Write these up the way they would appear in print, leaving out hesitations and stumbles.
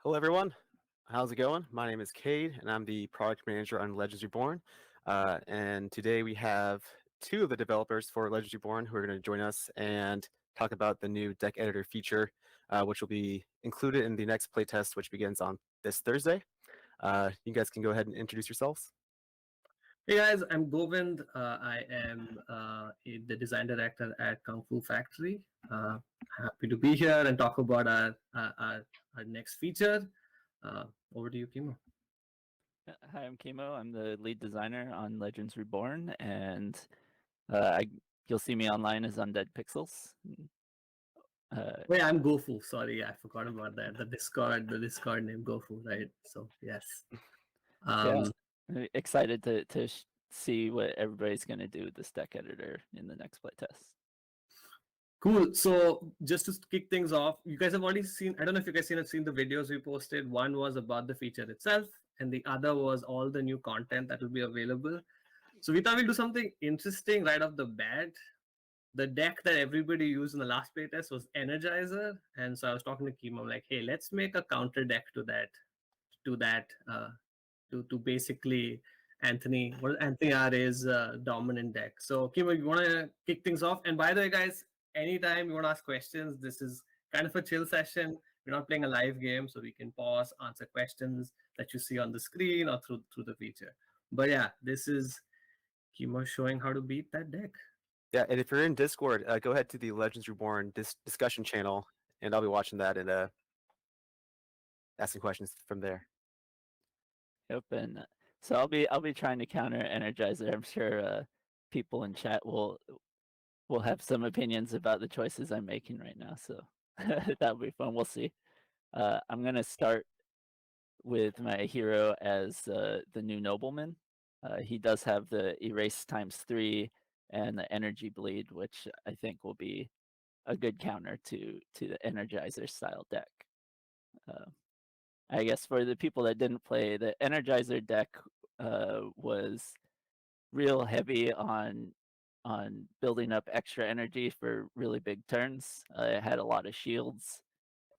Hello, everyone. How's it going? My name is Cade, and I'm the product manager on Legends Reborn. And today we have two of the developers for Legends Reborn who are going to join us and talk about the new deck editor feature, which will be included in the next playtest, which begins on this Thursday. You guys can go ahead and introduce yourselves. Hey guys, I'm Govind. I am the design director at Kung Fu Factory. Happy to be here and talk about our next feature. Over to you, Kimo. Hi, I'm Kimo. I'm the lead designer on Legends Reborn, and you'll see me online as Undead Pixels. Wait, I'm Gofu. Sorry, I forgot about that. The Discord name Gofu, right? So yes. I'm excited to see what everybody's going to do with this deck editor in the next playtest. Cool. So just to kick things off, you guys have already seen, I don't know if you guys have seen the videos we posted. One was about the feature itself, and the other was all the new content that will be available. So we thought we'd do something interesting right off the bat. The deck that everybody used in the last playtest was Energizer. And so I was talking to Kimo, I'm like, hey, let's make a counter deck to basically Anthony R's dominant deck. So Kimo, you want to kick things off? And by the way, guys, anytime you want to ask questions, this is kind of a chill session. We're not playing a live game, so we can pause, answer questions that you see on the screen or through the feature. But yeah, this is Kimo showing how to beat that deck. Yeah, and if you're in Discord, go ahead to the Legends Reborn discussion channel, and I'll be watching that and asking questions from there. Yep, and so I'll be trying to counter Energizer. I'm sure people in chat will have some opinions about the choices I'm making right now, so that'll be fun. We'll see. I'm gonna start with my hero as the new nobleman. He does have the erase ×3 and the energy bleed, which I think will be a good counter to the Energizer style deck. I guess for the people that didn't play, the Energizer deck was real heavy on building up extra energy for really big turns. It had a lot of shields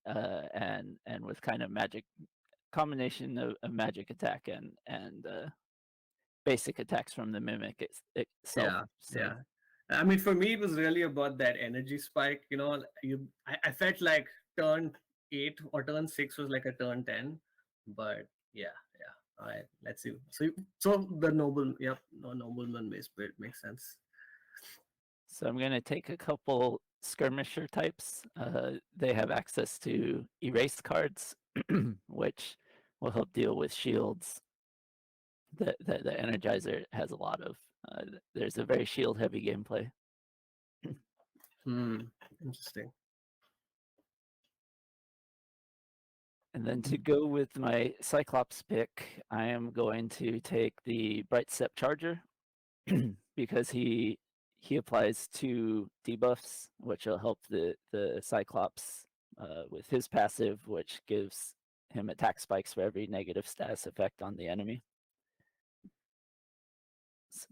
and with kind of magic combination of magic attack and basic attacks from the mimic itself. Yeah, so. Yeah. I mean, for me, it was really about that energy spike. You know, I felt like turn 8 or turn 6 was like a turn 10, but yeah. All right, let's see. So the nobleman based build makes sense. So I'm gonna take a couple skirmisher types. They have access to erase cards, which will help deal with shields that the Energizer has a lot of. There's a very shield heavy gameplay. Interesting. And then to go with my Cyclops pick, I am going to take the Bright Step Charger because he applies 2 debuffs, which will help the Cyclops with his passive, which gives him attack spikes for every negative status effect on the enemy. So,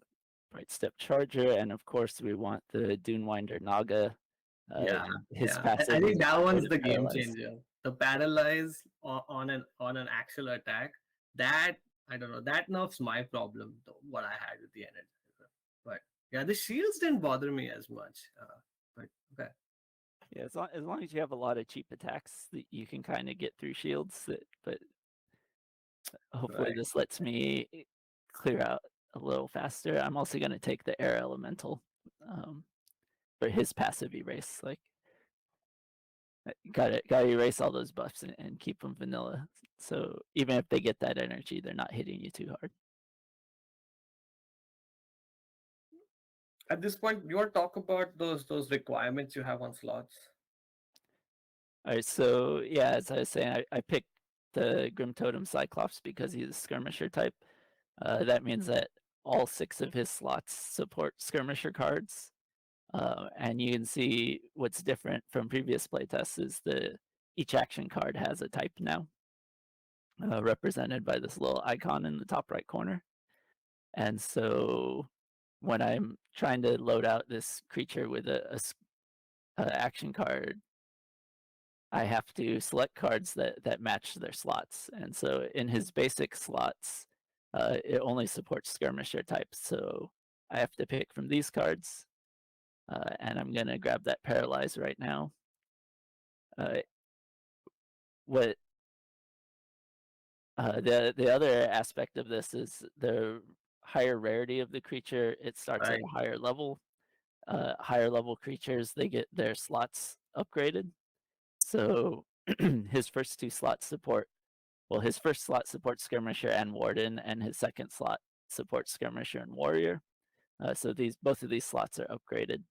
Bright Step Charger, and of course we want the Dunewinder Naga. His passive. I think that one's the game changer. The paralyze on an actual attack. That, I don't know, that nerfs my problem, though, what I had with the Energizer. But yeah, the shields didn't bother me as much. But okay. Yeah, as long as you have a lot of cheap attacks, that you can kind of get through shields. But hopefully this lets me clear out a little faster. I'm also going to take the Air Elemental for his passive erase. Like, gotta erase all those buffs and keep them vanilla. So even if they get that energy, they're not hitting you too hard. At this point, you want to talk about those requirements you have on slots? All right, so yeah, as I was saying, I picked the Grim Totem Cyclops because he's a skirmisher type. That means that all 6 of his slots support skirmisher cards. And you can see what's different from previous playtests is each action card has a type now, represented by this little icon in the top right corner. And so when I'm trying to load out this creature with a action card, I have to select cards that match their slots. And so in his basic slots, it only supports skirmisher types. So I have to pick from these cards, and I'm going to grab that paralyze right now. What the other aspect of this is the higher rarity of the creature. It starts at Right. a higher level. Higher level creatures, they get their slots upgraded. So his first two slots support, well, his first slot supports skirmisher and warden, and his second slot supports skirmisher and warrior. So both of these slots are upgraded.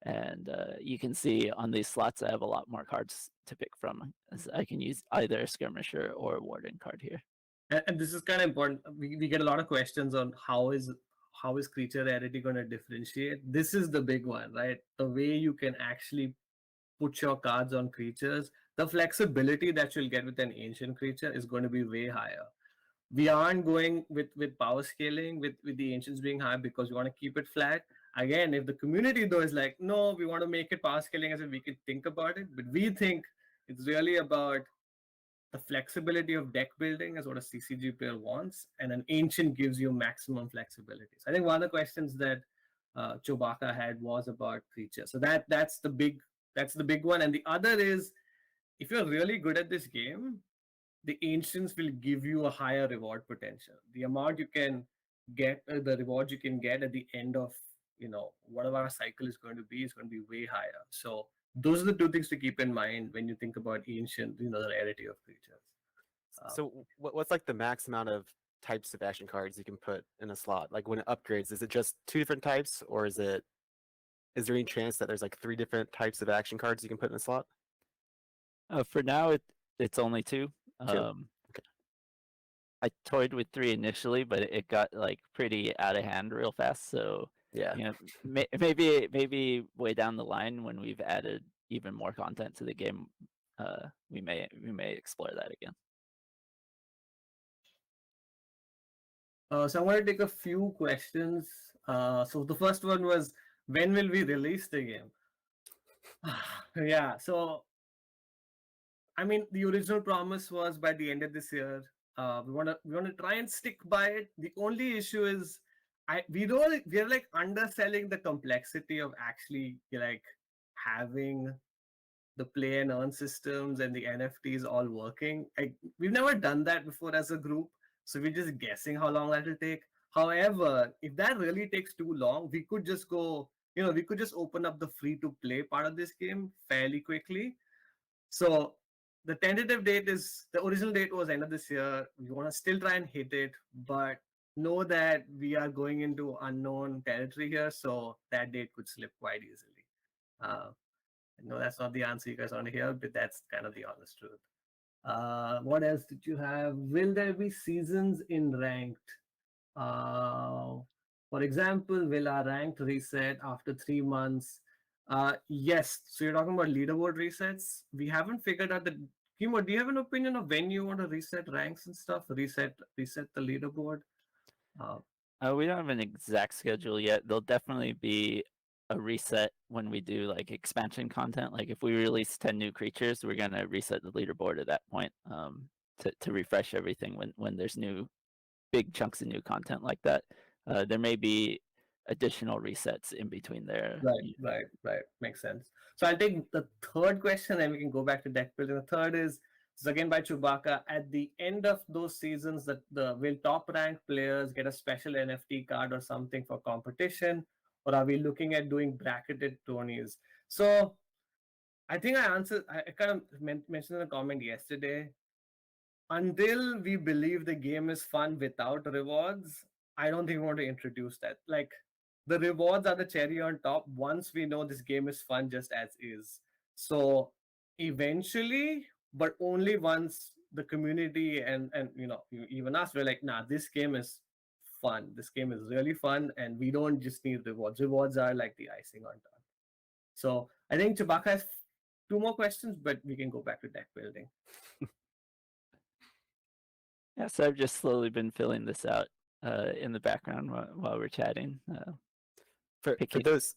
And you can see on these slots, I have a lot more cards to pick from. As I can use either a skirmisher or a warden card here. And this is kind of important. We get a lot of questions on how is creature rarity going to differentiate. This is the big one, right? The way you can actually put your cards on creatures, the flexibility that you'll get with an ancient creature is going to be way higher. We aren't going with power scaling with the ancients being high because we want to keep it flat. Again, if the community though is like, no, we want to make it power scaling, as if we could think about it, but we think it's really about the flexibility of deck building is what a CCG player wants, and an ancient gives you maximum flexibility. So I think one of the questions that Chewbacca had was about creatures. So that's the big one. And the other is, if you're really good at this game, the ancients will give you a higher reward potential. The amount you can get, the reward you can get at the end of whatever our cycle is going to be way higher. So those are the two things to keep in mind when you think about ancient, the rarity of creatures. So what's like the max amount of types of action cards you can put in a slot? Like when it upgrades, is it just 2 different types, or is there any chance that there's like 3 different types of action cards you can put in a slot? For now, it's only 2. Okay. I toyed with 3 initially, but it got like pretty out of hand real fast. So Yeah. maybe way down the line when we've added even more content to the game, we may explore that again. So I'm going to take a few questions. So the first one was, when will we release the game? Yeah, so I mean, the original promise was by the end of this year. We want to try and stick by it. The only issue is we're like underselling the complexity of actually like having the play and earn systems and the NFTs all working. We've never done that before as a group, so we're just guessing how long that will take. However, if that really takes too long, we could just go, we could just open up the free to play part of this game fairly quickly. So the tentative date is, the original date was end of this year. We want to still try and hit it, but know that we are going into unknown territory here, so that date could slip quite easily. No, that's not the answer you guys want to hear, but that's kind of the honest truth. What else did you have? Will there be seasons in ranked? For example, will our ranked reset after 3 months? Yes. So you're talking about leaderboard resets. We haven't figured out the. Kimo, do you have an opinion of when you want to reset ranks and stuff? Reset the leaderboard. We don't have an exact schedule yet. There'll definitely be a reset when we do like expansion content. Like if we release 10 new creatures, we're gonna reset the leaderboard at that point to refresh everything when there's big chunks of new content like that. There may be additional resets in between there. Right. Makes sense. So I'll take the third question and we can go back to deck building. The third is again by Chewbacca. At the end of those seasons, will top ranked players get a special NFT card or something for competition, or are we looking at doing bracketed tourneys? So I think I kind of mentioned in a comment yesterday. Until we believe the game is fun without rewards, I don't think we want to introduce that. Like, the rewards are the cherry on top once we know this game is fun just as is. So eventually, but only once the community and even us, we're like, nah, this game is fun. This game is really fun, and we don't just need rewards. Rewards are like the icing on top. So I think Chewbacca has 2 more questions, but we can go back to deck building. Yeah, so I've just slowly been filling this out in the background while we're chatting. For those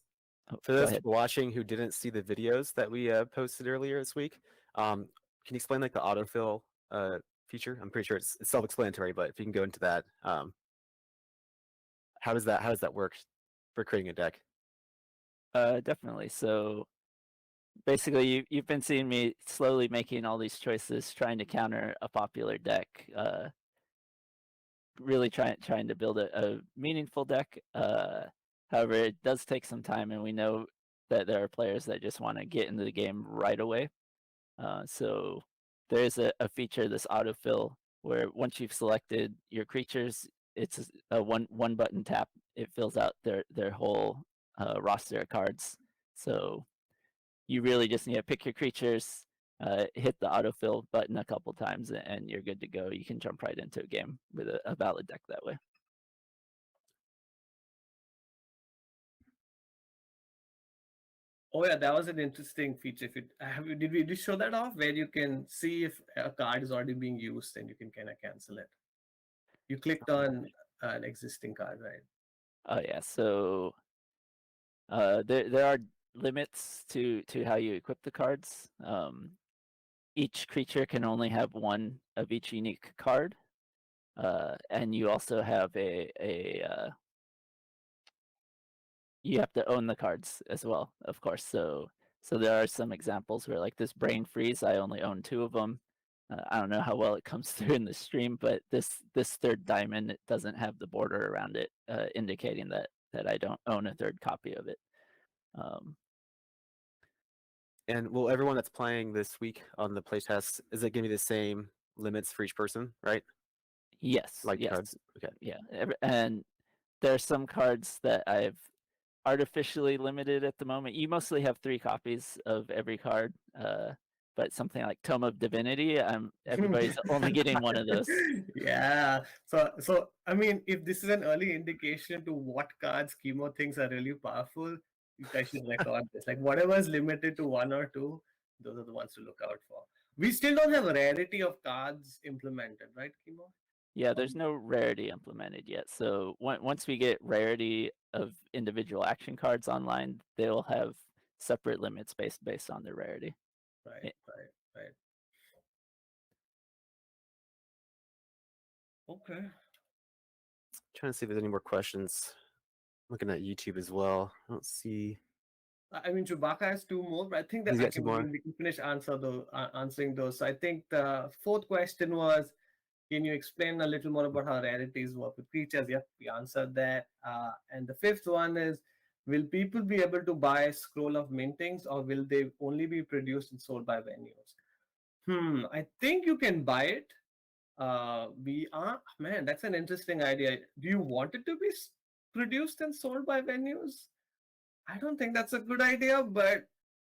watching who didn't see the videos that we posted earlier this week, Can you explain like the autofill feature? I'm pretty sure it's self-explanatory, but if you can go into that, how does that work for creating a deck? Definitely. So basically, you've been seeing me slowly making all these choices, trying to counter a popular deck. Really trying to build a meaningful deck. However, it does take some time, and we know that there are players that just want to get into the game right away. So there is a feature, this autofill, where once you've selected your creatures, it's a one button tap. It fills out their whole roster of cards. So you really just need to pick your creatures, hit the autofill button a couple times, and you're good to go. You can jump right into a game with a valid deck that way. Oh yeah, that was an interesting feature. Did we show that off where you can see if a card is already being used and you can kind of cancel it? You clicked on an existing card, right? Oh yeah, so there are limits to how you equip the cards. Each creature can only have one of each unique card, and you also have you have to own the cards as well, of course. So there are some examples where, like this Brain Freeze, I only own 2 of them. I don't know how well it comes through in the stream, but this third diamond, it doesn't have the border around it, indicating that I don't own a third copy of it. And will everyone that's playing this week on the playtest, is it going to be the same limits for each person, right? Yes. Like yes. cards? Okay. Yeah, and there are some cards that I've artificially limited at the moment. You mostly have 3 copies of every card, but something like Tome of Divinity, everybody's only getting one of those. Yeah. So I mean, if this is an early indication to what cards Chemo thinks are really powerful, you guys should record this. Like whatever is limited to 1 or 2, those are the ones to look out for. We still don't have a rarity of cards implemented, right, Chemo? Yeah, there's no rarity implemented yet. So once we get rarity of individual action cards online, they'll have separate limits based on their rarity. Right. Okay. Trying to see if there's any more questions. Looking at YouTube as well. I don't see. I mean, Chewbacca has 2 more, but I think that He's got 2 more. we can finish answering those. So I think the 4th question was, can you explain a little more about how rarities work with creatures? Yep, we answered that. And the 5th one is, will people be able to buy Scroll of Mintings, or will they only be produced and sold by venues? I think you can buy it. Man, that's an interesting idea. Do you want it to be produced and sold by venues? I don't think that's a good idea, but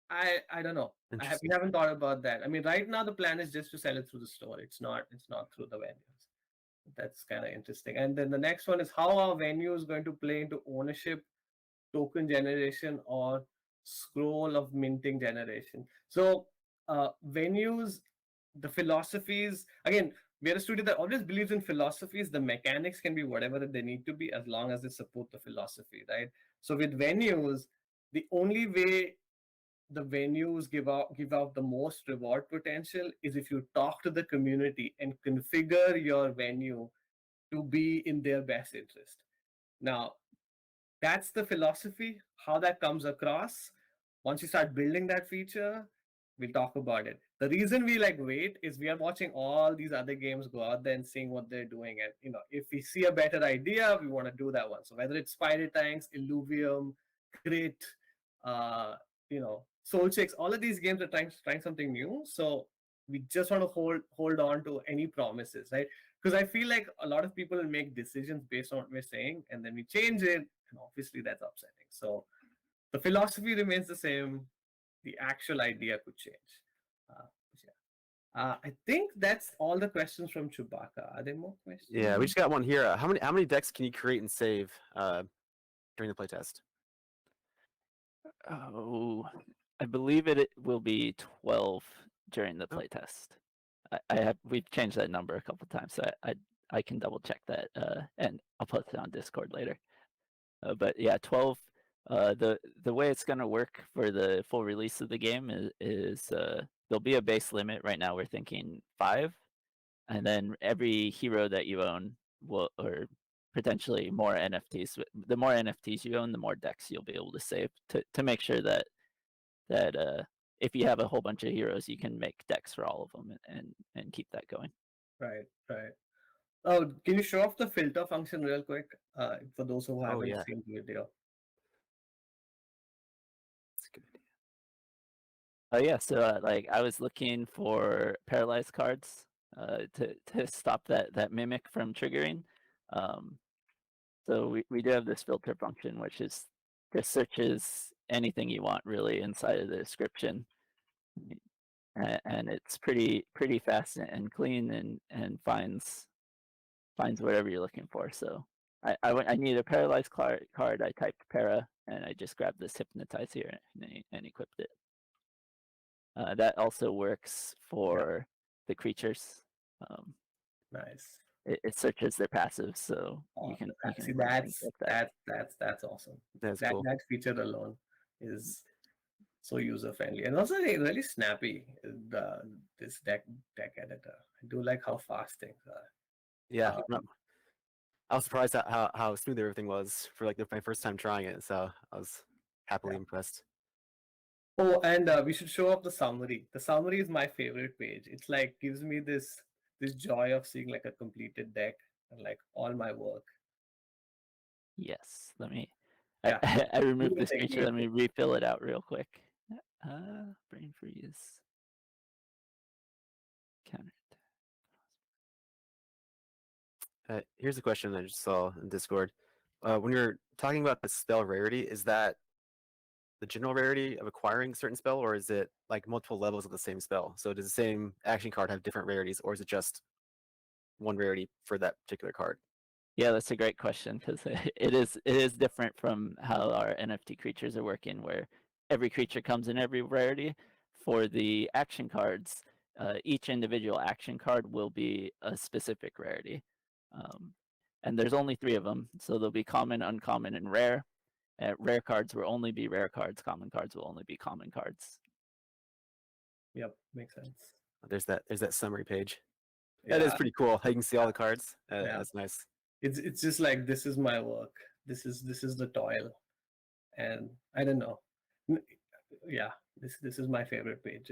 I don't know. We haven't thought about that. I mean, right now the plan is just to sell it through the store. It's not through the venues. That's kind of interesting. And then the next one is, how are venues going to play into ownership, token generation, or scroll of minting generation? So venues, the philosophies, again, we're a studio that always believes in philosophies. The mechanics can be whatever that they need to be, as long as they support the philosophy, right? So with venues, the only way the venues give out the most reward potential is if you talk to the community and configure your venue to be in their best interest. Now, that's the philosophy. How that comes across, once you start building that feature, we'll talk about it. The reason we wait is we are watching all these other games go out there and seeing what they're doing. And if we see a better idea, we want to do that one. So whether it's Spider Tanks, Illuvium, Crit, Soul Checks, all of these games are trying something new. So we just want to hold on to any promises, right? Because I feel like a lot of people make decisions based on what we're saying, and then we change it, and obviously that's upsetting. So the philosophy remains the same. The actual idea could change. I think that's all the questions from Chewbacca. Are there more questions? Yeah, we just got one here. How many decks can you create and save during the playtest? Oh, I believe it will be 12 during the playtest. We've changed that number a couple times, so I can double check that, and I'll post it on Discord later. But yeah, 12 The way it's going to work for the full release of the game is there'll be a base limit. Right now, we're thinking 5, and then every hero that you own will, or potentially more NFTs. The more NFTs you own, the more decks you'll be able to save to make sure that if you have a whole bunch of heroes, you can make decks for all of them and keep that going. Right, right. Oh, can you show off the filter function real quick for those who haven't yeah. seen the video? That's a good idea. Oh yeah, so like I was looking for paralyzed cards to stop that mimic from triggering. So we do have this filter function, which is just searches anything you want really inside of the description, and it's pretty fast and clean and finds whatever you're looking for. So I need a paralyzed card. I typed para, and I just grabbed this hypnotize here and equipped it. That also works for the creatures. Nice. It searches their passives, so Oh, you can see, run things like that. that's awesome. That's That cool. that feature alone is so user friendly and also really snappy. This deck editor. I do like how fast things are. Yeah. I was surprised at how smooth everything was for like my first time trying it. So I was happily impressed. Oh, and we should show up the summary. The summary is my favorite page. It's like gives me this joy of seeing like a completed deck and like all my work. Yes, let me. Yeah. I removed this Thank feature. you. Let me refill it out real quick. Brain freeze. Counter. Here's a question I just saw in Discord. When you're talking about the spell rarity, is that the general rarity of acquiring a certain spell, or is it like multiple levels of the same spell? So does the same action card have different rarities, or is it just one rarity for that particular card? Yeah, that's a great question because it is different from how our NFT creatures are working, where every creature comes in every rarity. For the action cards, each individual action card will be a specific rarity, and there's only 3 of them, so there'll be common, uncommon, and rare. Rare cards will only be rare cards. Common cards will only be common cards. Yep, makes sense. There's that summary page. That is pretty cool. You can see all the cards. That's nice. It's just like this is my work. This is the toil, and I don't know. Yeah, this is my favorite page.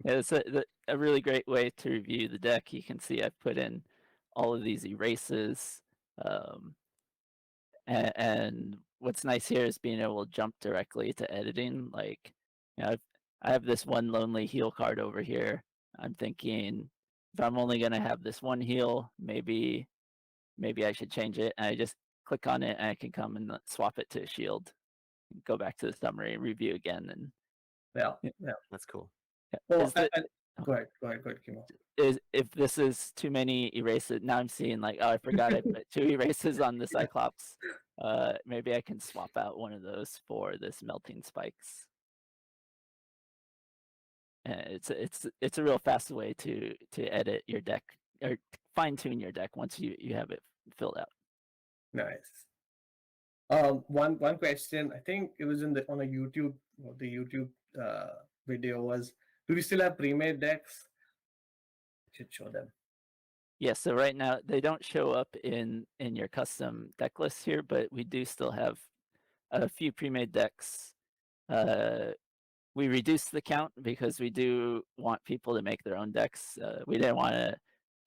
Yeah, it's a really great way to review the deck. You can see I've put in all of these erases. And what's nice here is being able to jump directly to editing. Like, you know, I have this one lonely heal card over here. I'm thinking if I'm only going to have this one heal, maybe I should change it. And I just click on it and I can come and swap it to a shield, go back to the summary, review again. And yeah, That's cool. Oh, go ahead, Kimo. If this is too many erases, now I'm seeing like, oh, I forgot I put 2 erases on the Cyclops. Maybe I can swap out one of those for this melting spikes. It's a real fast way to edit your deck or fine tune your deck once you have it filled out. Nice. One question. I think it was on a YouTube. The YouTube video was, do we still have pre-made decks? Should show them. Yeah, so right now they don't show up in your custom deck list here, but we do still have a few pre-made decks. We reduced the count because we do want people to make their own decks. We didn't want to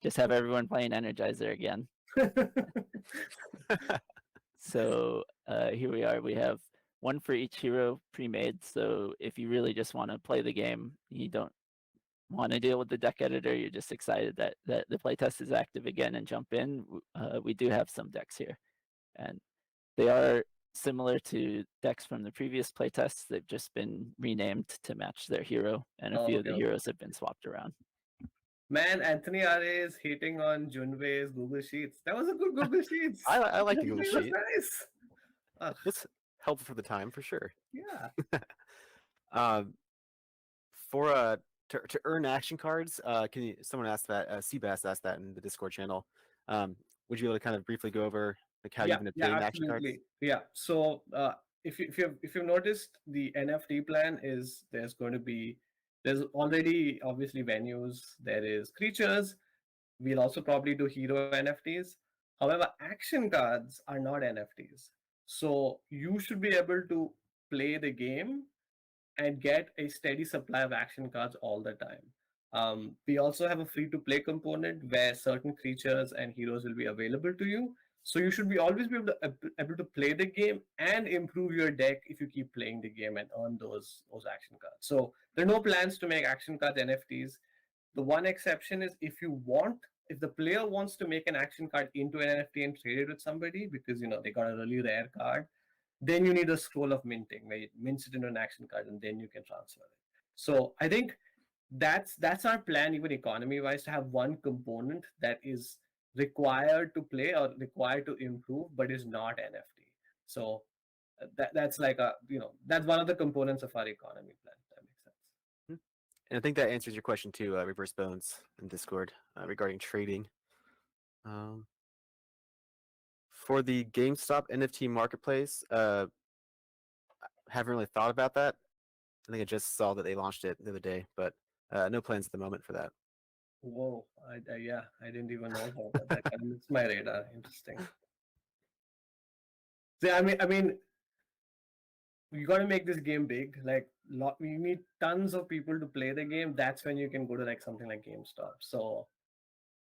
just have everyone playing Energizer again. So here we are. We have one for each hero pre-made. So if you really just want to play the game, you don't want to deal with the deck editor, you're just excited that the playtest is active again and jump in, we do have some decks here. And they are similar to decks from the previous playtests. They've just been renamed to match their hero, and a few of the heroes have been swapped around. Man, Anthony R. is hating on Junwei's Google Sheets. That was a good Google Sheets. I like the Google Sheet. Nice. It's helpful for the time for sure. Yeah. To earn action cards, someone asked that, Seabass asked that in the Discord channel. Would you be able to kind of briefly go over like how you can obtain action cards? Yeah. So if you've noticed, the NFT plan is there's already obviously venues, there is creatures. We'll also probably do hero NFTs. However, action cards are not NFTs. So you should be able to play the game and get a steady supply of action cards all the time. We also have a free to play component where certain creatures and heroes will be available to you. So you should be always be able to play the game and improve your deck if you keep playing the game and earn those action cards. So there are no plans to make action cards NFTs. The one exception is if the player wants to make an action card into an NFT and trade it with somebody because they got a really rare card, then you need a scroll of minting where you mints it into an action card and then you can transfer it. So I think that's our plan, even economy wise, to have one component that is required to play or required to improve but is not NFT. So that's like that's one of the components of our economy plan. That makes sense. And I think that answers your question too, Reverse Bones in Discord regarding trading. For the GameStop NFT marketplace, I haven't really thought about that. I think I just saw that they launched it the other day, but no plans at the moment for that. Whoa, yeah, I didn't even know about that. That kind of missed my radar. Interesting. So I mean, you got to make this game big. Like, you need tons of people to play the game. That's when you can go to like something like GameStop. So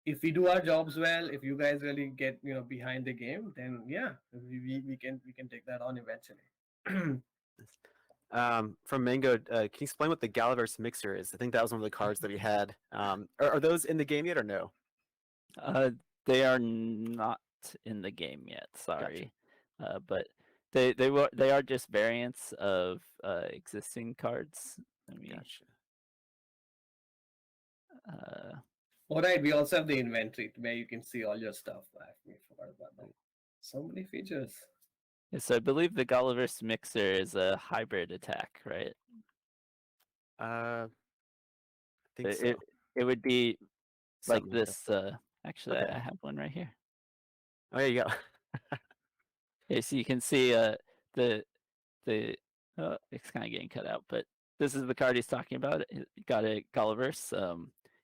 if we do our jobs well, if you guys really get behind the game, then yeah, we can take that on eventually. From Mango, can you explain what the Galaverse mixer is? I think that was one of the cards that we had. Are those in the game yet or no? They are not in the game yet. Sorry, but they are just variants of existing cards. Gotcha. All right, we also have the inventory where you can see all your stuff. I forgot about that. So many features. Yes, I believe the Galaverse mixer is a hybrid attack, right? I think so. It would be Something like this. Actually, Okay. I have one right here. Oh, there you go. Okay, so you can see the it's kind of getting cut out, but this is the card he's talking about. It got a Galaverse.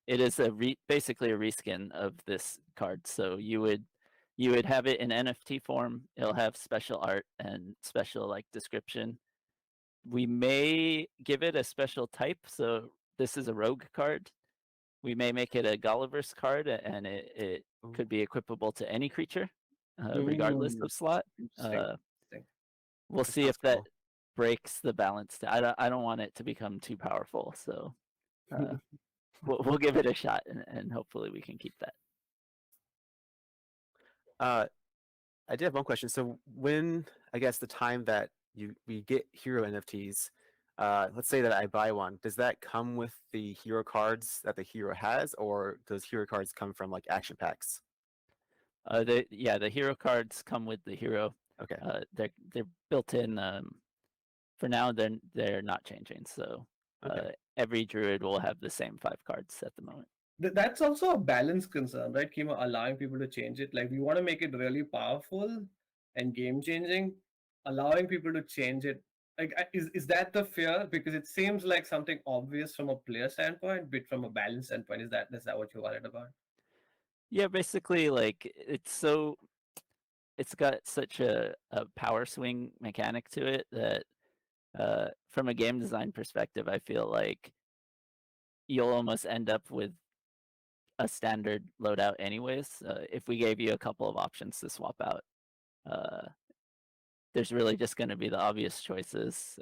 It is basically a reskin of this card. So you would have it in NFT form. It'll have special art and special like description. We may give it a special type. So this is a rogue card. We may make it a Galaverse card, and it could be equipable to any creature, regardless of slot. We'll see if that breaks the balance. I don't want it to become too powerful, so we'll give it a shot, and hopefully we can keep that. I did have one question. So when, I guess, the time that we get hero NFTs, let's say that I buy one, does that come with the hero cards that the hero has, or does hero cards come from like action packs? The hero cards come with the hero. Okay. They're built in. For now, they're not changing. So every druid will have the same 5 cards at the moment. That's also a balance concern, right, Kima? Allowing people to change it. Like, we want to make it really powerful and game changing. Allowing people to change it, like, is that the fear? Because it seems like something obvious from a player standpoint, but from a balance standpoint, is that what you're worried about? Yeah, basically, like it's got such a power swing mechanic to it that from a game design perspective, I feel like you'll almost end up with a standard loadout anyways. If we gave you a couple of options to swap out, there's really just going to be the obvious choices.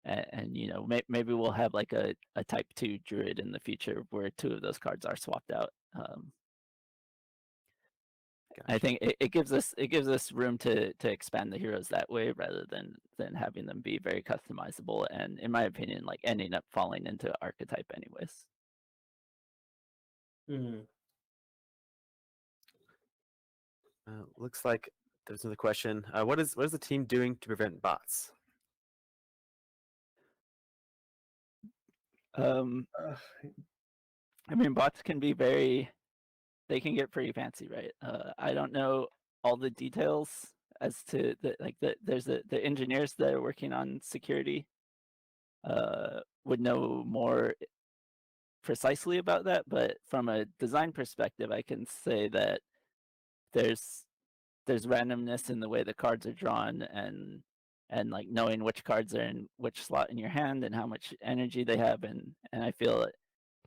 And maybe we'll have like a type 2 druid in the future where 2 of those cards are swapped out. I think it gives us room to expand the heroes that way rather than having them be very customizable, and in my opinion, like ending up falling into archetype anyways. Looks like there's another question. What is the team doing to prevent bots? I mean, bots can be they can get pretty fancy, right? I don't know all the details as to there's the engineers that are working on security would know more precisely about that, but from a design perspective, I can say that there's randomness in the way the cards are drawn, and like knowing which cards are in which slot in your hand and how much energy they have, and I feel that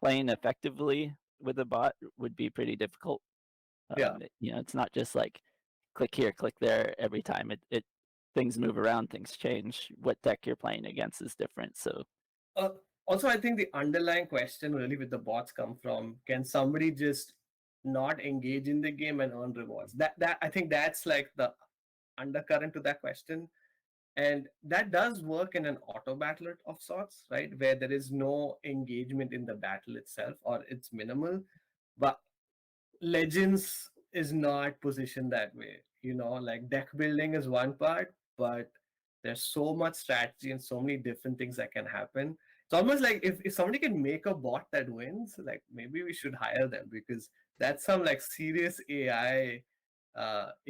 playing effectively with a bot would be pretty difficult. Yeah. It's not just like click here, click there every time. It things move around, things change. What deck you're playing against is different. So Also, I think the underlying question really with the bots come from, can somebody just not engage in the game and earn rewards? That I think that's like the undercurrent to that question. And that does work in an auto battler of sorts, right? Where there is no engagement in the battle itself, or it's minimal. But Legends is not positioned that way. Like deck building is one part, but there's so much strategy and so many different things that can happen. It's almost like if somebody can make a bot that wins, like maybe we should hire them, because that's some like serious AI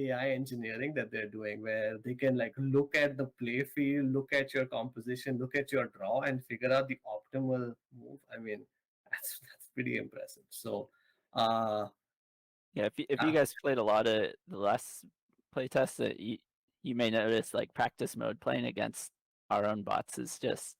engineering that they're doing, where they can like look at the play field, look at your composition, look at your draw, and figure out the optimal move. I mean, that's pretty impressive. So yeah, if you guys played a lot of the last playtest, that you may notice like practice mode playing against our own bots is just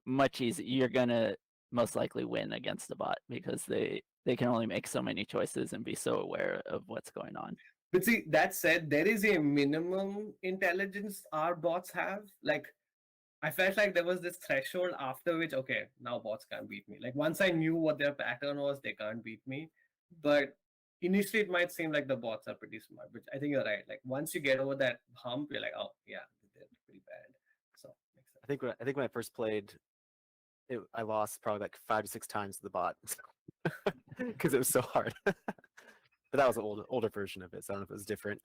much easier. You're gonna most likely win against the bot because they can only make so many choices and be so aware of what's going on. But see, that said, there is a minimum intelligence our bots have. Like, I felt like there was this threshold after which, okay, now bots can't beat me. Like, once I knew what their pattern was, they can't beat me. But initially, it might seem like the bots are pretty smart. But I think you're right. Like, once you get over that hump, you're like, oh, yeah, they're pretty bad. So, makes sense. I think when I first played, I lost probably like 5 to 6 times to the bot because it was so hard. But that was an older version of it, so I don't know if it was different.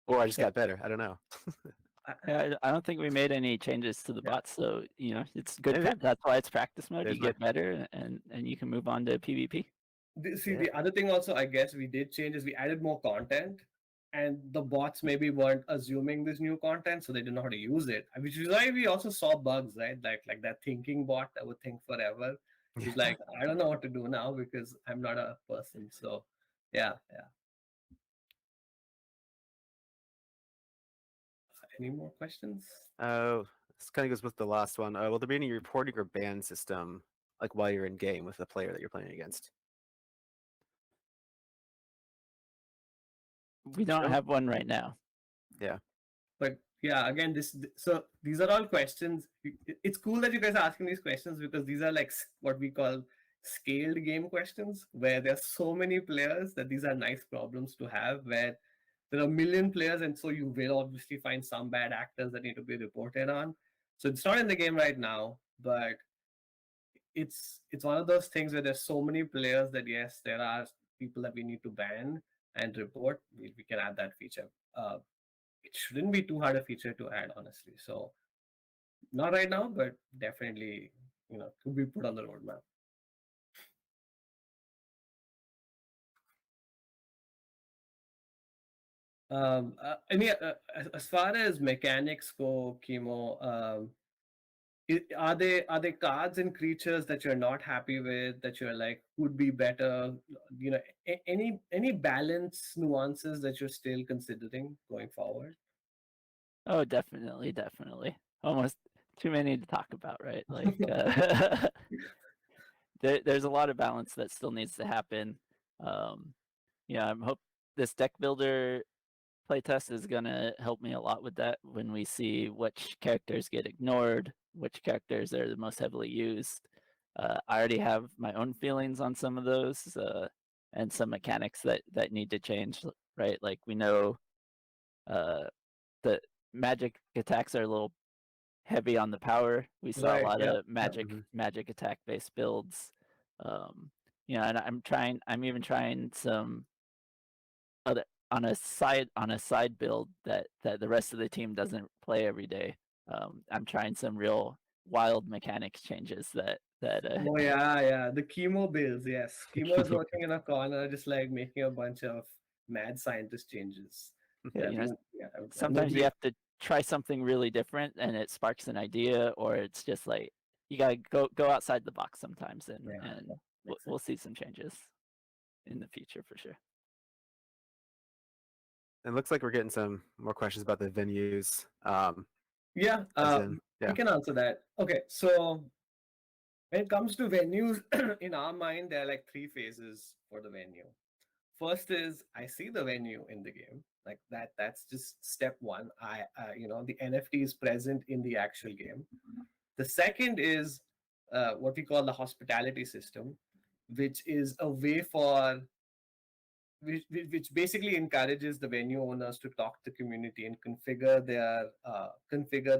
Or I just got better. I don't know. Yeah, I don't think we made any changes to the bots, so it's good. Yeah, That's why it's practice mode. There's You get better, and you can move on to PvP. See, Yeah. the other thing also, I guess we did change is we added more content, and the bots maybe weren't assuming this new content, so they didn't know how to use it. Which is why we also saw bugs, right? Like that thinking bot that would think forever. He's like, I don't know what to do now because I'm not a person. So, yeah. Any more questions? Oh, this kind of goes with the last one. Will there be any reporting or ban system, like while you're in game with the player that you're playing against? We don't have one right now. Yeah. But yeah, again, so these are all questions. It's cool that you guys are asking these questions, because these are like what we call scaled game questions, where there's so many players that these are nice problems to have, where there are a million players, and so you will obviously find some bad actors that need to be reported on. So it's not in the game right now, but it's one of those things where there's so many players that yes, there are people that we need to ban and report. We can add that feature. It shouldn't be too hard a feature to add, honestly. So not right now, but definitely, could be put on the roadmap. As far as mechanics go, Chemo, are they cards and creatures that you're not happy with, that you're like could be better? Any balance nuances that you're still considering going forward? Oh, definitely. Almost too many to talk about, right? Like, there's a lot of balance that still needs to happen. I hope this deck builder playtest is gonna help me a lot with that. When we see which characters get ignored, which characters are the most heavily used. I already have my own feelings on some of those, and some mechanics that need to change. Right, like we know, the magic attacks are a little heavy on the power. We saw a lot of magic attack based builds. And I'm even trying some other on a side build that the rest of the team doesn't play every day. I'm trying some real wild mechanics changes that Oh yeah, the chemo builds. Yes, chemo is working in a corner, just like making a bunch of mad scientist changes. Yeah, you know, Yeah, sometimes you have to try something really different, and it sparks an idea, or it's just like you gotta go outside the box sometimes, and Yeah, and that we'll, makes we'll sense. see some changes in the future for sure. It looks like we're getting some more questions about the venues. Yeah, As in, we yeah, can answer that. Okay, so when it comes to venues, in our mind, there are like three phases for the venue. First is I see the venue in the game, like that. That's just step one. The NFT is present in the actual game. The second is what we call the hospitality system, which is a way for which basically encourages the venue owners to talk to the community and configure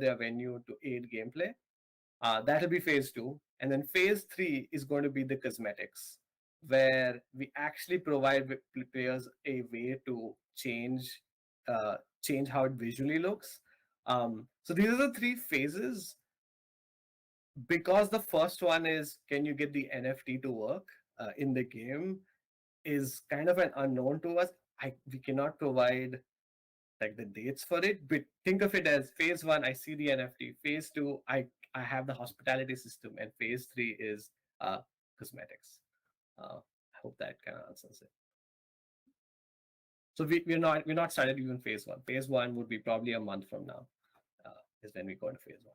their venue to aid gameplay. That'll be phase two. And then phase three is going to be the cosmetics, where we actually provide players a way to change how it visually looks. So these are the three phases. Because the first one is, can you get the NFT to work in the game, is kind of an unknown to us. We cannot provide like the dates for it, but think of it as phase one, I see the NFT. Phase two, I have the hospitality system, and phase three is cosmetics. I hope that kind of answers it. So we're not started even phase one. Phase one would be probably a month from now, is when we go into phase one.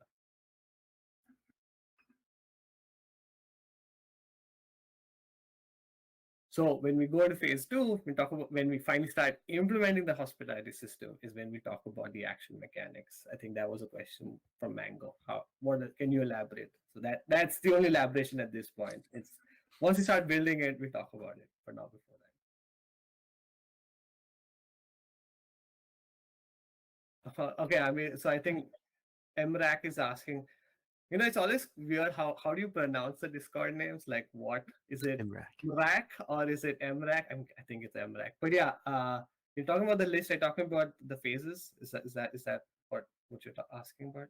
So when we go into phase two, we talk about when we finally start implementing the hospitality system is when we talk about the action mechanics. I think that was a question from Mango. Can you elaborate? So that's the only elaboration at this point. It's once we start building it, we talk about it. But not before that. Okay, I mean, so I think MRAC is asking, it's always weird how do you pronounce the Discord names? Like, what is it? MRAC. MRAC or is it MRAC? I think it's MRAC. But yeah, you're talking about the list. You're talking about the phases. Is that what you're asking about?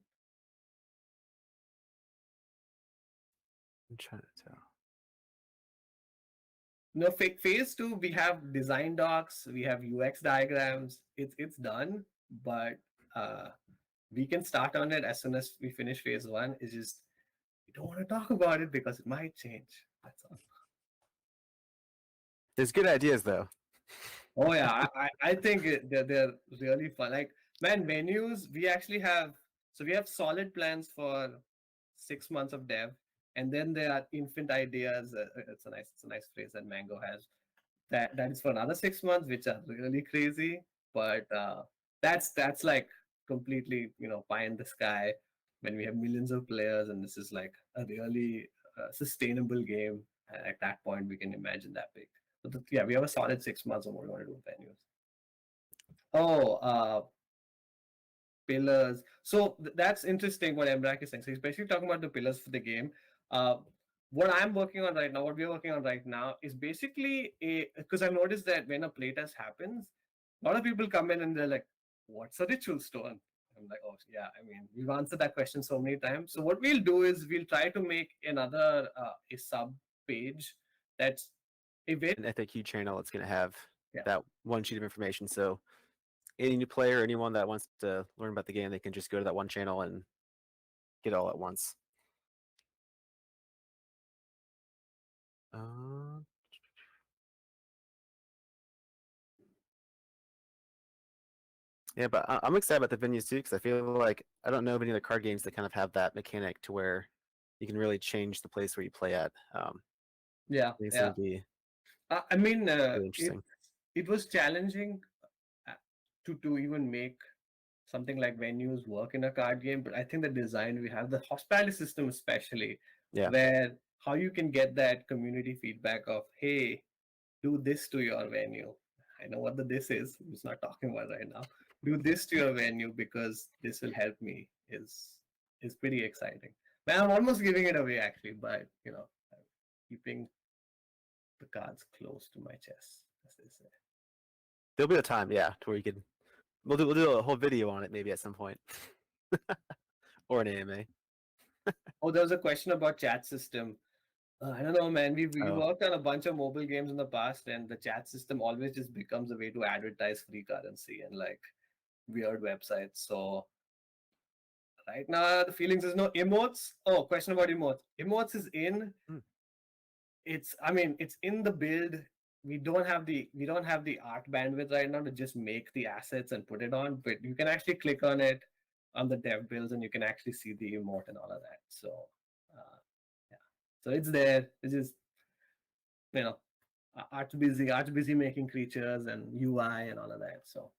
I'm trying to tell. No, phase two, we have design docs, we have UX diagrams. It's done, but we can start on it as soon as we finish phase one. It's just we don't want to talk about it because it might change. That's all. There's good ideas though. Oh yeah, I think they're really fun. Like, man, venues, we actually have, so we have solid plans for 6 months of dev, and then there are infant ideas. It's a nice phrase that Mango has. That is for another 6 months, which are really crazy. But that's like completely pie in the sky when we have millions of players, and this is like a really sustainable game. At that point, we can imagine that big. But yeah, we have a solid 6 months of what we want to do with venues. Oh, pillars. So that's interesting what Emrak is saying. So he's basically talking about the pillars for the game. What I'm working on right now, what we're working on right now, is basically because I've noticed that when a playtest happens, a lot of people come in and they're like, "What's a ritual stone?" I'm like, "Oh yeah, I mean, we've answered that question so many times." So what we'll do is we'll try to make another a sub page that's An FAQ channel. It's going to have Yeah. that one sheet of information. So any new player, anyone that wants to learn about the game, they can just go to that one channel and get it all at once. Yeah, but I'm excited about the venues too, because I feel like I don't know of any other card games that kind of have that mechanic to where you can really change the place where you play at. Yeah, I think it's yeah. going to be I mean, really interesting. it was challenging to even make something like venues work in a card game, but I think the design we have, the hospitality system especially, Yeah. where how you can get that community feedback of, hey, do this to your venue. I know what the this is. I'm just not talking about right now. Do this to your venue because this will help me is pretty exciting. Man, I'm almost giving it away actually, but I'm keeping the cards close to my chest, as they say. There'll be a time, yeah, to where you can. We'll do a whole video on it maybe at some point, or an AMA. Oh, there was a question about chat system. I don't know, man. We Oh, worked on a bunch of mobile games in the past, and the chat system always just becomes a way to advertise free currency and like weird websites. So right now, the feelings is no emotes. Oh, question about emotes. Emotes is in. hmm. I mean, it's in the build. We don't have the art bandwidth right now to just make the assets and put it on, but you can actually click on it on the dev builds, and you can actually see the emote and all of that. So, uh, yeah. So it's there. It's just you know art busy making creatures and UI and all of that. So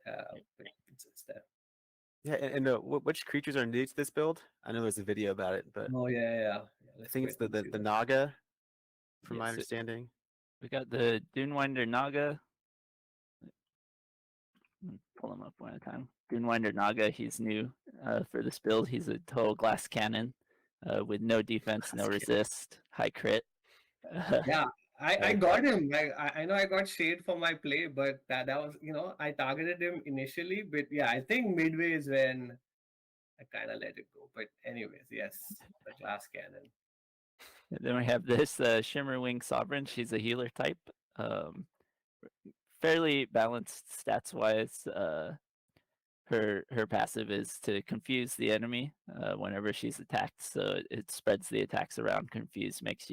but it's there. Yeah, and which creatures are new to this build? I know there's a video about it, but Oh yeah. I Let's think wait it's and see the that. Naga, from my Yes, understanding. we got the Dunewinder Naga. Pull him up one at a time. Dunewinder Naga, he's new for this build. He's a total glass cannon with no defense, no Glass cannon. resist, high crit. Yeah, I Yeah. got him. I know I got shade for my play, but that was I targeted him initially, but yeah, I think midway is when I kind of let it go. But anyways, yes, the glass cannon. Then we have this Shimmer Wing Sovereign. She's a healer type. Um, fairly balanced stats wise. Her passive is to confuse the enemy whenever she's attacked. So it spreads the attacks around. Confuse makes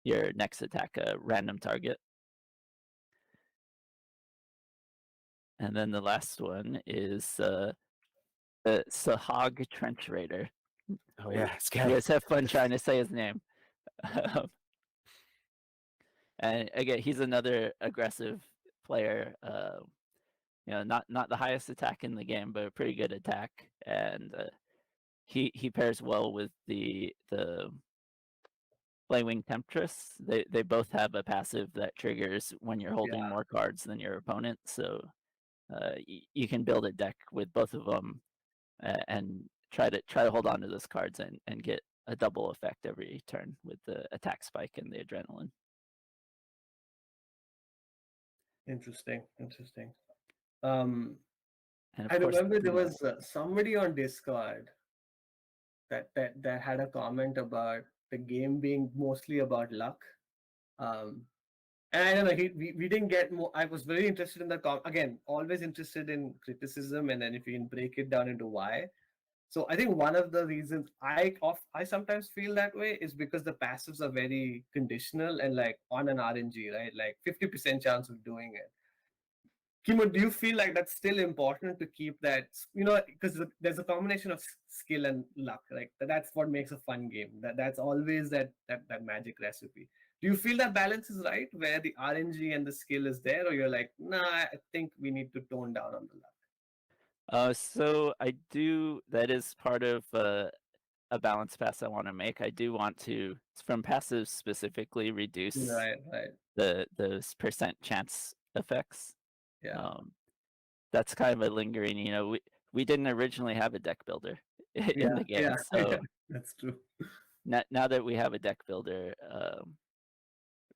your next attack a random target. And then the last one is the Sahag Trench Raider. Oh yeah, You Sky. guys have fun trying to say his name. And again, he's another aggressive player. Not the highest attack in the game, but a pretty good attack. And he pairs well with the Flywing Temptress. They both have a passive that triggers when you're holding Yeah, more cards than your opponent. So you can build a deck with both of them and try to hold on to those cards and get a double effect every turn with the attack spike and the adrenaline. interesting. Um, And of I course, remember there was somebody on Discord that had a comment about the game being mostly about luck. Um, and I don't know, we didn't get more. I was very interested in the again, always interested in criticism, and then if you can break it down into why. So I think one of the reasons I sometimes feel that way is because the passives are very conditional and like on an RNG, right? Like 50% chance of doing it. Kimo, do you feel like that's still important to keep that, because there's a combination of skill and luck, right? That's what makes a fun game. That's always that magic recipe. Do you feel that balance is right, where the RNG and the skill is there, or you're like, nah, I think we need to tone down on the luck? so I do. That is part of a balance pass I want to make. I do want to, from passives specifically, reduce Right. those percent chance effects. Yeah. That's kind of a lingering. We didn't originally have a deck builder in the game, Yeah, so that's true. now that we have a deck builder,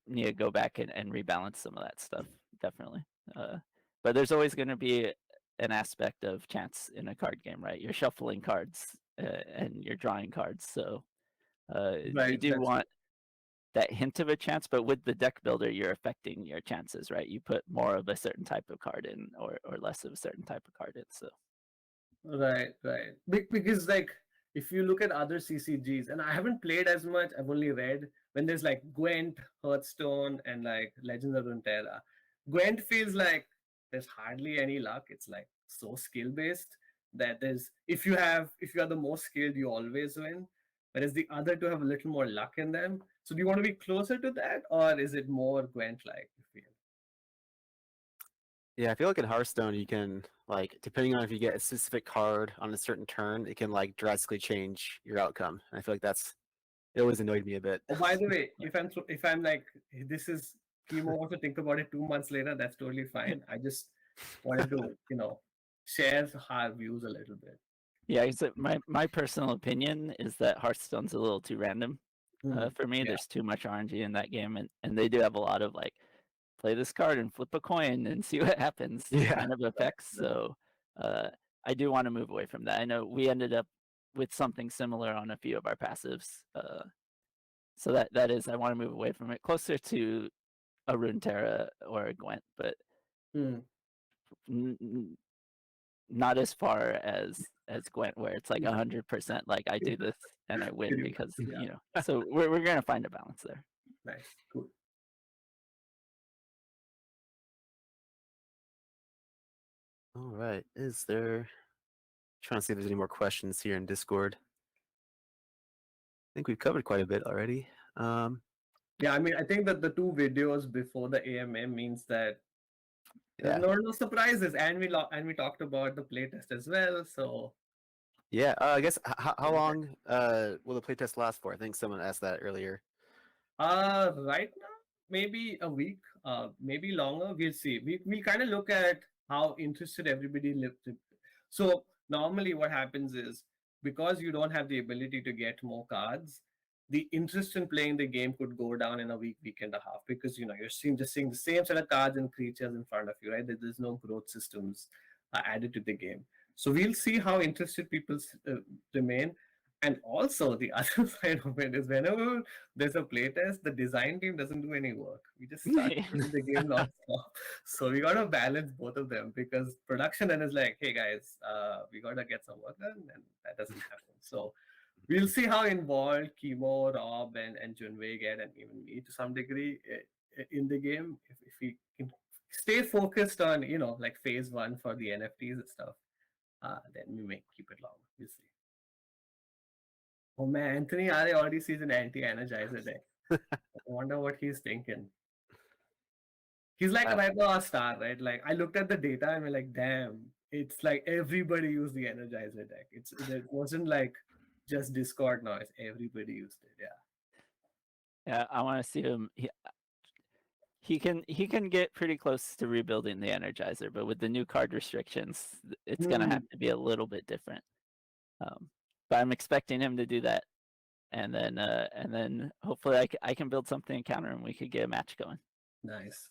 need to go back and rebalance some of that stuff, definitely. But there's always going to be an aspect of chance in a card game, right? You're shuffling cards and you're drawing cards, so you Right, do that's want that hint of a chance, but with the deck builder, you're affecting your chances, right? You put more of a certain type of card in or less of a certain type of card in. So right. Because like if you look at other CCGs, and I haven't played as much, I've only read when there's like Gwent, Hearthstone, and like Legends of Runeterra. Gwent feels like there's hardly any luck. It's like so skill based that there's if you are the most skilled, you always win. Whereas the other two have a little more luck in them. So do you want to be closer to that, or is it more Gwent like you feel? Yeah, I feel like in Hearthstone you can like depending on if you get a specific card on a certain turn, it can like drastically change your outcome. And I feel like it always annoyed me a bit. Oh, by the way, if I'm like this is chemo wants to think about it 2 months later, that's totally fine. I just wanted to share our views a little bit. yeah, so my personal opinion is that Hearthstone's a little too random for me. Yeah, There's too much RNG in that game, and they do have a lot of like play this card and flip a coin and see what happens Yeah. kind of effects. So I do want to move away from that. I know we ended up with something similar on a few of our passives. So that is, I want to move away from it, closer to a Runeterra or a Gwent, but not as far as Gwent, where it's like 100% like I do this and I win because So we're gonna find a balance there. Nice, cool. All right. Is there? Trying to see if there's any more questions here in Discord. I think we've covered quite a bit already. Yeah, I mean, I think that the 2 videos before the AMA means that there's no surprises, and we talked about the playtest as well. So yeah, I guess how long will the playtest last for? I think someone asked that earlier. Right now, maybe a week, maybe longer. We'll see. We'll kind of look at how interested everybody lived. So normally what happens is, because you don't have the ability to get more cards, the interest in playing the game could go down in a week and a half, because you're just seeing the same set of cards and creatures in front of you, right? There's no growth systems added to the game. So we'll see how interested people remain. And also the other side of it is, whenever there's a playtest, the design team doesn't do any work. We just start playing the game non-stop. So we gotta balance both of them, because production then is like, hey guys, we gotta get some work done, and that doesn't happen. So we'll see how involved Kimo, Rob, and Junwei get, and even me to some degree in the game. If we can stay focused on, like phase 1 for the NFTs and stuff, then we may keep it long. We'll see. Oh man, Anthony Are already sees an anti-energizer deck. I wonder what he's thinking. He's like right now a star, right? Like, I looked at the data and we're like, damn, it's like everybody used the energizer deck. It wasn't like just Discord now, it's everybody used it. Yeah, I want to see him. He can get pretty close to rebuilding the Energizer, but with the new card restrictions, it's gonna have to be a little bit different. But I'm expecting him to do that, and then hopefully I can build something in counter and we could get a match going. Nice.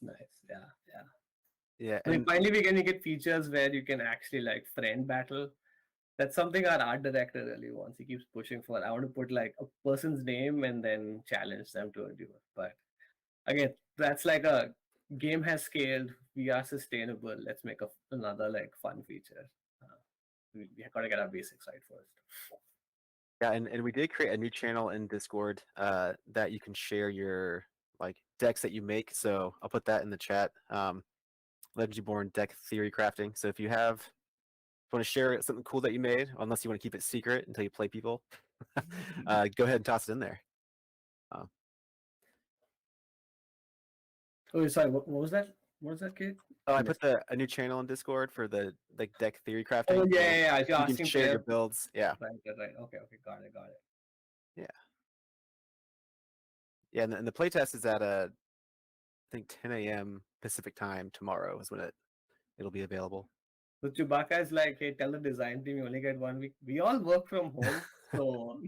Yeah. I mean, finally we're gonna get features where you can actually like friend battle. That's something our art director really wants. He keeps pushing for. I want to put like a person's name and then challenge them to a duel. But again, that's like a game has scaled. We are sustainable. Let's make another like fun feature. We gotta get our basics right first. Yeah, and we did create a new channel in Discord that you can share your like decks that you make. So I'll put that in the chat. Legends Reborn deck theory crafting. So if you want to share something cool that you made, unless you want to keep it secret until you play people, go ahead and toss it in there. Oh, sorry. What was that? What was that, kid? Oh, I put a new channel in Discord for the like deck theory crafting. Oh yeah. You can share your builds. Yeah. Right. Okay. Got it. Yeah, and the playtest is at I think 10 a.m. Pacific time tomorrow is when it'll be available. So Chewbacca is like, hey, tell the design team you only get 1 week. We all work from home, so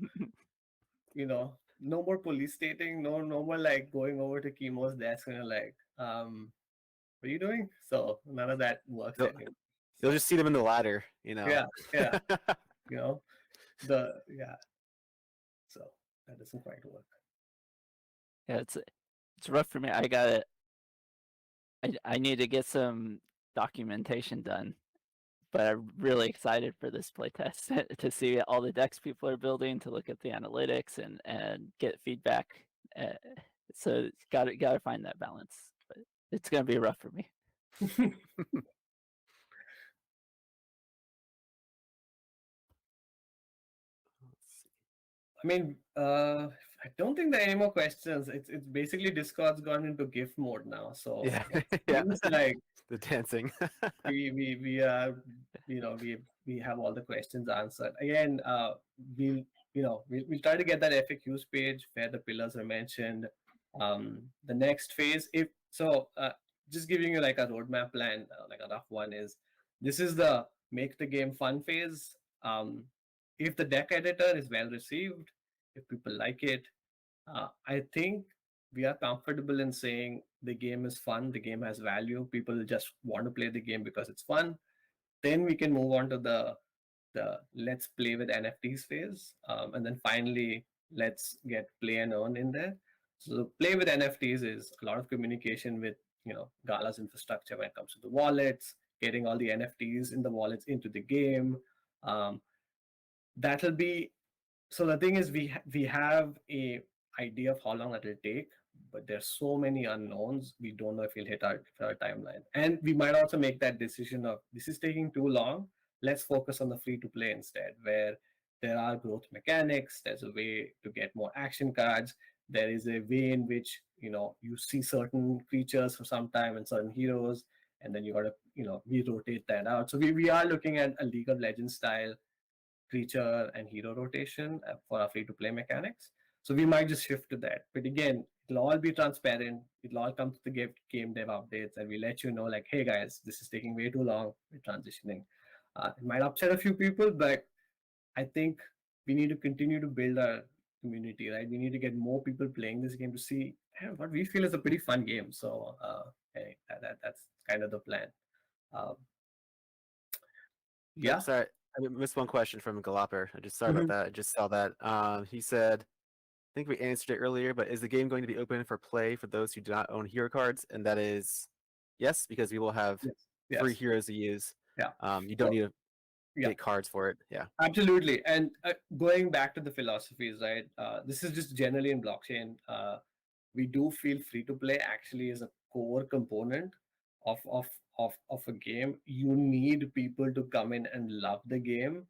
no more police stating, no more like going over to Kimo's desk and like, what are you doing? So none of that works anymore. You'll just see them in the ladder, Yeah. So that doesn't quite work. Yeah, it's rough for me. I need to get some documentation done, but I'm really excited for this playtest to see all the decks people are building, to look at the analytics and get feedback. So gotta find that balance, but it's gonna be rough for me. I mean, I don't think there are any more questions. It's basically Discord's gone into GIF mode now. So yeah, it's like the dancing. we are, we have all the questions answered. Again, we'll try to get that FAQs page where the pillars are mentioned. The next phase, just giving you like a roadmap plan, like a rough one is, this is the make the game fun phase. If the deck editor is well received, if people like it, I think we are comfortable in saying the game is fun, the game has value, people just want to play the game because it's fun. Then we can move on to the let's play with NFTs phase. And then finally, let's get play and earn in there. So play with NFTs is a lot of communication with Gala's infrastructure when it comes to the wallets, getting all the NFTs in the wallets into the game. Um, that'll be so the thing is we have a idea of how long that will take, but there's so many unknowns. We don't know if we'll hit our timeline, and we might also make that decision of this is taking too long. Let's focus on the free to play instead, where there are growth mechanics. There's a way to get more action cards. There is a way in which you see certain creatures for some time and certain heroes, and then you got to we rotate that out. So we are looking at a League of Legends style creature and hero rotation for our free to play mechanics. So we might just shift to that. But again, it'll all be transparent. It'll all come to the game dev updates, and we let you know, like, hey guys, this is taking way too long. We're transitioning. It might upset a few people, but I think we need to continue to build our community, right? We need to get more people playing this game to see what we feel is a pretty fun game. So hey, that's kind of the plan. Um, yeah. Sorry, I missed one question from Galoper. I just sorry about that. I just saw that. He said, I think we answered it earlier, but is the game going to be open for play for those who do not own hero cards? And that is yes, because we will have free Yes. heroes to use. Yeah. You don't need to Yeah. get cards for it. Yeah. Absolutely. And going back to the philosophies, right? This is just generally in blockchain. We do feel free to play actually is a core component of a game. You need people to come in and love the game.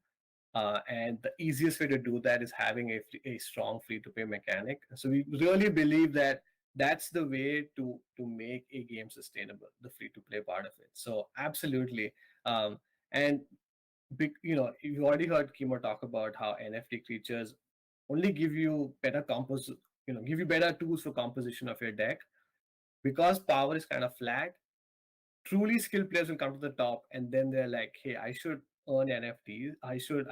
And the easiest way to do that is having a strong free to play mechanic. So we really believe that that's the way to make a game sustainable, the free to play part of it. So absolutely. And you've already heard Kimo talk about how NFT creatures only give you better give you better tools for composition of your deck. Because power is kind of flat, truly skilled players will come to the top, and then they're like, hey, I should earn NFTs. I should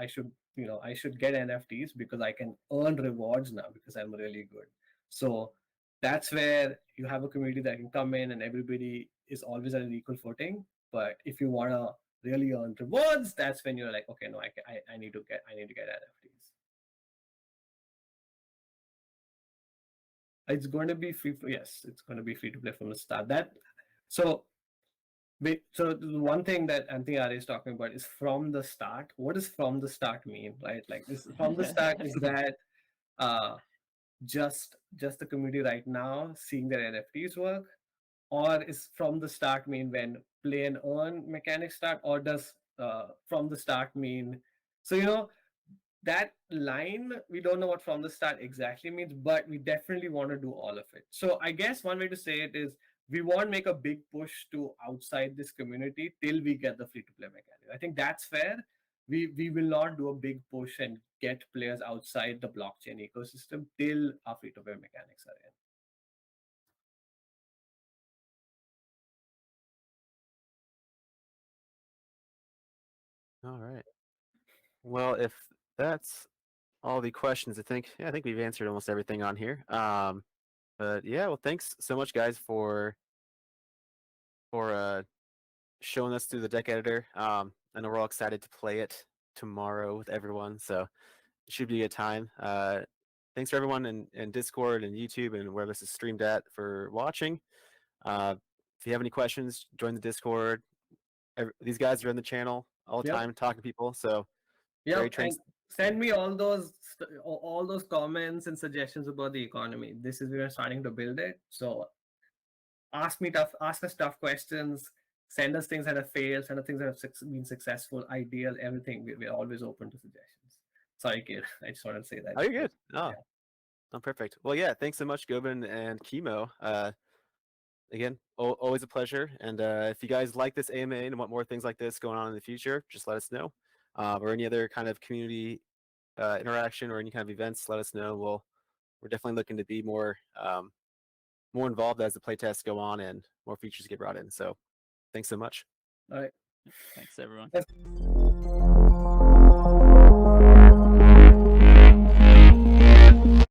get NFTs because I can earn rewards now because I'm really good. So that's where you have a community that can come in and everybody is always at an equal footing. But if you want to really earn rewards, that's when you're like, okay, no, I need to get NFTs. It's going to be free. Yes, it's going to be free to play from the start. So the one thing that Anthony Ari is talking about is from the start. What does from the start mean, right? Like this from the start is that just the community right now seeing their NFTs work, or is from the start mean when play and earn mechanics start, or does from the start mean that line, we don't know what from the start exactly means, but we definitely want to do all of it. So I guess one way to say it is we won't make a big push to outside this community till we get the free to play mechanic. I think that's fair. We will not do a big push and get players outside the blockchain ecosystem till our free to play mechanics are in. All right. Well, if that's all the questions, I think we've answered almost everything on here. But yeah, well, thanks so much, guys, for showing us through the deck editor. I know we're all excited to play it tomorrow with everyone, so it should be a good time. Thanks for everyone in Discord and YouTube and wherever this is streamed at for watching. If you have any questions, join the Discord. These guys are in the channel all the time talking to people, so yeah. Send me all those comments and suggestions about the economy. This is we're starting to build it. So ask us tough questions. Send us things that have failed. Send us things that have been successful, ideal, everything. We're always open to suggestions. Sorry, kid. I just wanted to say that. Oh, you're good. Oh, perfect. Well, yeah. Thanks so much, Govind and Kimo. Again, always a pleasure. And if you guys like this AMA and want more things like this going on in the future, just let us know. Or any other kind of community interaction or any kind of events, let us know. We're definitely looking to be more involved as the playtests go on and more features get brought in. So thanks so much. All right. Thanks, everyone.